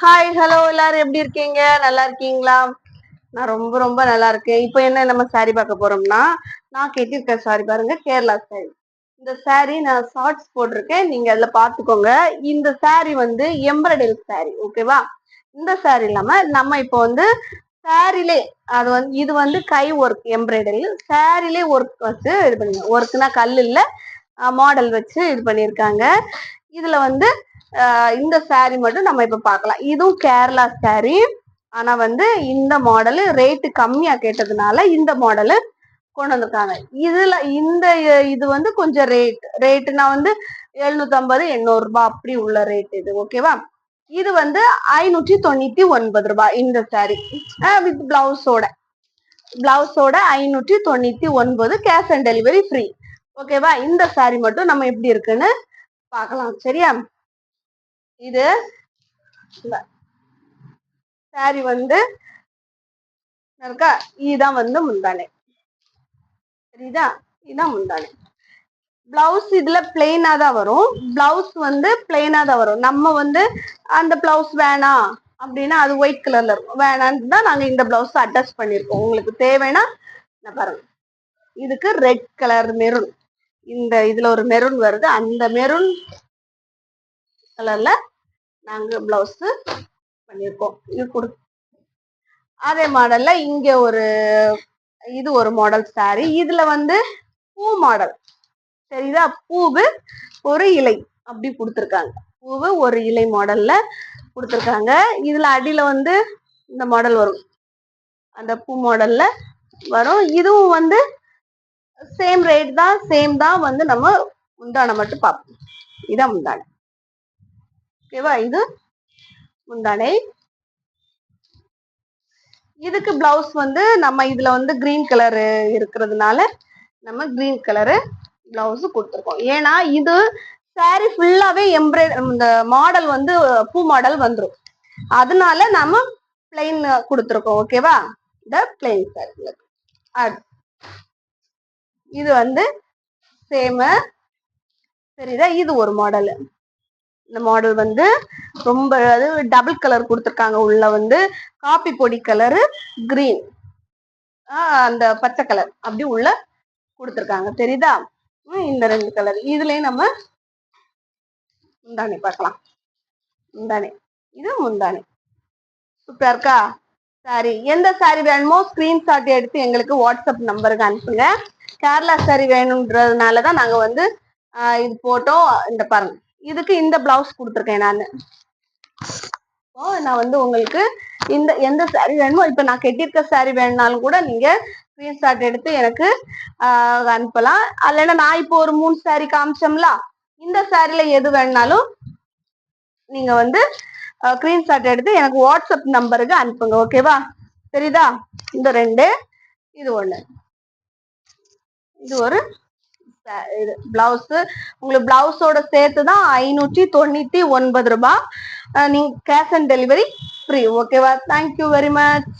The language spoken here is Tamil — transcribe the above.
ஹாய் ஹலோ எல்லாரும் எப்படி இருக்கீங்க? நல்லா இருக்கீங்களா? நான் ரொம்ப ரொம்ப நல்லா இருக்கேன். இப்போ என்ன நம்ம சாரி பார்க்க போறோம்னா, நான் கட்டியிருக்க சாரி பாருங்க, கேரளா சாரி. இந்த சாரி நான் ஷார்ட்ஸ் போட்டிருக்கேன். நீங்க அதுல பாத்துக்கோங்க. இந்த சாரி வந்து எம்ப்ராய்டரி சாரி, ஓகேவா? இந்த சாரி இல்லாம நம்ம இப்போ வந்து சாரிலே அது வந்து இது வந்து கை ஒர்க் எம்ப்ராய்டரி சாரிலே ஒர்க் வச்சு இது பண்ணுங்க. ஒர்க்னா கல் இல்ல, மாடல் வச்சு இது பண்ணியிருக்காங்க. இதுல வந்து இந்த சாரி மட்டும் நம்ம இப்ப பார்க்கலாம். இதுவும் கேரளா சாரி. ஆனா வந்து இந்த மாடல் ரேட்டு கம்மியா கேட்டதுனால இந்த மாடல் கொண்டு வந்திருக்காங்க. இதுல இந்த இது வந்து கொஞ்சம் ரேட்னா வந்து 750 800 ரூபாய் அப்படி உள்ள ரேட் இது, ஓகேவா? இது வந்து 599 ரூபாய் இந்த சாரி வித் பிளவுஸோட 599 கேஷ் ஆன் டெலிவரி ஃப்ரீ, ஓகேவா? இந்த சாரி மட்டும் நம்ம எப்படி இருக்குன்னு பார்க்கலாம், சரியா? இது சாரி வந்து இருக்கா, இதுதான் வந்து முந்தானை, சரிதா? இதுதான் முந்தானை. பிளவுஸ் இதுல பிளெயினா தான் வரும். பிளவுஸ் வந்து பிளெயினா தான் வரும். நம்ம வந்து அந்த பிளவுஸ் வேணாம் அப்படின்னா அது ஒயிட் கலர்ல இருக்கும். வேணான்னு தான் நாங்க இந்த பிளவுஸ் அட்டாச் பண்ணிருக்கோம். உங்களுக்கு தேவைன்னா பாருங்க, இதுக்கு ரெட் கலர் மெரூன், இந்த இதுல ஒரு மெரூன் வருது, அந்த மெரூன் கலர்ல நாங்க பிளவுஸ் பண்ணிருக்கோம். இது கொடு அதே மாடல்ல இங்க ஒரு இது ஒரு மாடல் சாரி. இதுல வந்து பூ மாடல், சரிதா? பூவு ஒரு இலை அப்படி கொடுத்துருக்காங்க. பூவு ஒரு இலை மாடல்ல கொடுத்துருக்காங்க. இதுல அடியில வந்து இந்த மாடல் வரும், அந்த பூ மாடல்ல வரும். இதுவும் வந்து சேம் ரேட் தான், சேம் தான். வந்து நம்ம முந்தானை மட்டும் பார்ப்போம். இதான் முந்தானை, ஓகேவா? இது முந்தானை. இதுக்கு பிளவுஸ் வந்து நம்ம இதுல வந்து கிரீன் கலர் இருக்கிறதுனால நம்ம கிரீன் கலரு பிளவுஸ் கொடுத்துருக்கோம். ஏன்னா இது சாரி ஃபுல்லாவே இந்த மாடல் வந்து பூ மாடல் வந்துடும், அதனால நம்ம பிளைன் கொடுத்துருக்கோம், ஓகேவா? இந்த பிளைன் சாரி. இது வந்து சேம, சரிதா? இது ஒரு மாடல். இந்த மாடல் வந்து ரொம்ப டபுள் கலர் கொடுத்துருக்காங்க. உள்ள வந்து காப்பி பொடி கலரு, கிரீன், அந்த பச்சை கலர் அப்படி உள்ள கொடுத்துருக்காங்க, தெரியுதா? இந்த ரெண்டு கலர். இதுலயும் நம்ம முந்தானி பார்க்கலாம். முந்தானி, இது முந்தானி. சூப்பரா இருக்கா சாரி? எந்த சாரி வேணுமோ ஸ்கிரீன்ஷாட் எடுத்து எங்களுக்கு வாட்ஸ்அப் நம்பருக்கு அனுப்புங்க. கேரளா சாரி வேணும்ன்றதுனாலதான் நாங்க வந்து இது போட்டோம். இந்த பாருங்க, இதுக்கு இந்த பிளவுஸ் கொடுத்துருக்கேன் நான் வந்து உங்களுக்கு இந்த எந்த சாரி வேணுமோ, இப்ப நான் கட்டியிருக்க சாரி வேணும்னாலும் கூட நீங்க ஸ்கிரீன்ஷாட் எடுத்து எனக்கு அனுப்பலாம். இல்லைன்னா நான் இப்போ ஒரு 3 சாரி காமிச்சோம்ல, இந்த சாரில எது வேணும்னாலும் நீங்க வந்து ஸ்கிரீன்ஷாட் எடுத்து எனக்கு வாட்ஸ்அப் நம்பருக்கு அனுப்புங்க, ஓகேவா? சரிதா? இந்த ரெண்டு, இது ஒண்ணு, இது ஒரு இது பிளவுஸ். உங்களுக்கு பிளவுஸோட சேர்த்துதான் 599 ரூபாய். நீங்க கேஷ் ஆன் டெலிவரி ஃப்ரீ, ஓகேவா? Thank you very much.